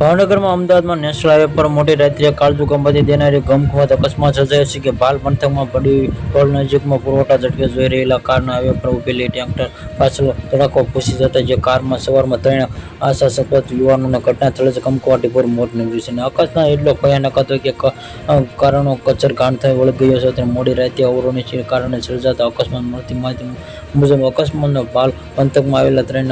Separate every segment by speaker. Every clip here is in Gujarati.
Speaker 1: ભાવનગરમાં અમદાવાદમાં નેશનલ હાઈવે પર મોટી રાત્રિએ કાળઝુકામ બાંધી દેનારી ગમખ્વાત અકસ્માત સર્જાયો છે કે ભાલ પંથકમાં પડી ટોલ નજીકમાં પુરવઠા ઝડપે જોઈ રહેલા કારના હાઈવે પર ઉભેલી ટેન્કર પાછળ ધડાકો ઘૂસી જતા જે કારમાં સવારમાં 3 આશાસ્પદ યુવાનોને ઘટના સ્થળે જ કમકવાટીભર મોત નીપજ્યું છે. અકસ્માત એટલો ભયાનક હતો કે કારનો કચરઘાણ થઈ વળી ગયો છે. મોડી રાત્રે અવરોધને કારણે સર્જાતા અકસ્માત. મળતી માહિતી મુજબ અકસ્માતનો ભાલ પંથકમાં આવેલા 3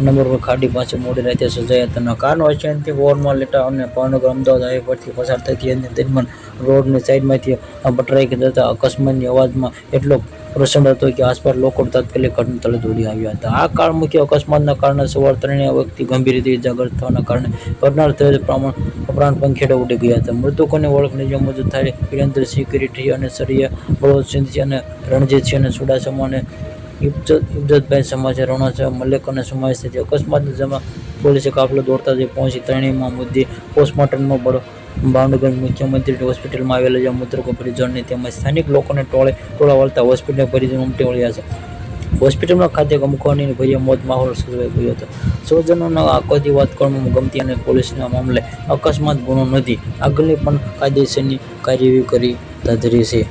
Speaker 1: નંબર પર ખાડી પાસે મોડી રાત્રે સર્જાયા હતા. કારનો અચાનક ઓવરમાં લેટા અને ભાવનગર અમદાવાદ હાઈવે પરથી પસાર થતી હતી. દરમિયાન રોડની સાઈડમાંથી પટરાઈ જતા અકસ્માતની અવાજમાં એટલો પ્રચંડ હતો કે આસપાસ લોકો તાત્કાલિક ઘટના સ્થળે દોડી આવ્યા હતા. આ કાર મુખ્ય અકસ્માતના કારણે સવાર 3 વ્યક્તિ ગંભીર રીતે ઇજાગ્રસ્ત થવાના કારણે ઘટના સ્થળે પ્રાણ પંખેડા ઉડી ગયા હતા. મૃતકોની ઓળખ નીચે મુજબ થાય: વિરેન્દ્રસિંહ કિરીટી અને સરિયા બળવંતસિંહ અને રણજીતસિંહ અને ચુડાસમા અને ઇબ્બતભાઈ સમાચાર રણોત્સવ મલેકનો સમાવેશ થયો. અકસ્માતની જમા પોલીસે કાફલો દોડતા પહોંચી ત્રણેયમાં મુદ્દે પોસ્ટમોર્ટમનો ભાવનગર મુખ્યમંત્રી હોસ્પિટલમાં આવેલા જ્યાં મૃતકો પરિજનોને તેમજ સ્થાનિક લોકોને ટોળા વળતા હોસ્પિટલ પરિજનો ઉમટી વળ્યા છે. હોસ્પિટલમાં ખાતે ગમખ્વારની ભર્યા મોત માહોલ સર્જાઈ ગયો હતો. સ્વજનોના આંખોથી વાત કરવામાં ગમતી અને પોલીસના મામલે અકસ્માત ગુનો નથી. આગળની પણ કાયદેસરની કાર્યવાહી કરી ધરી છે.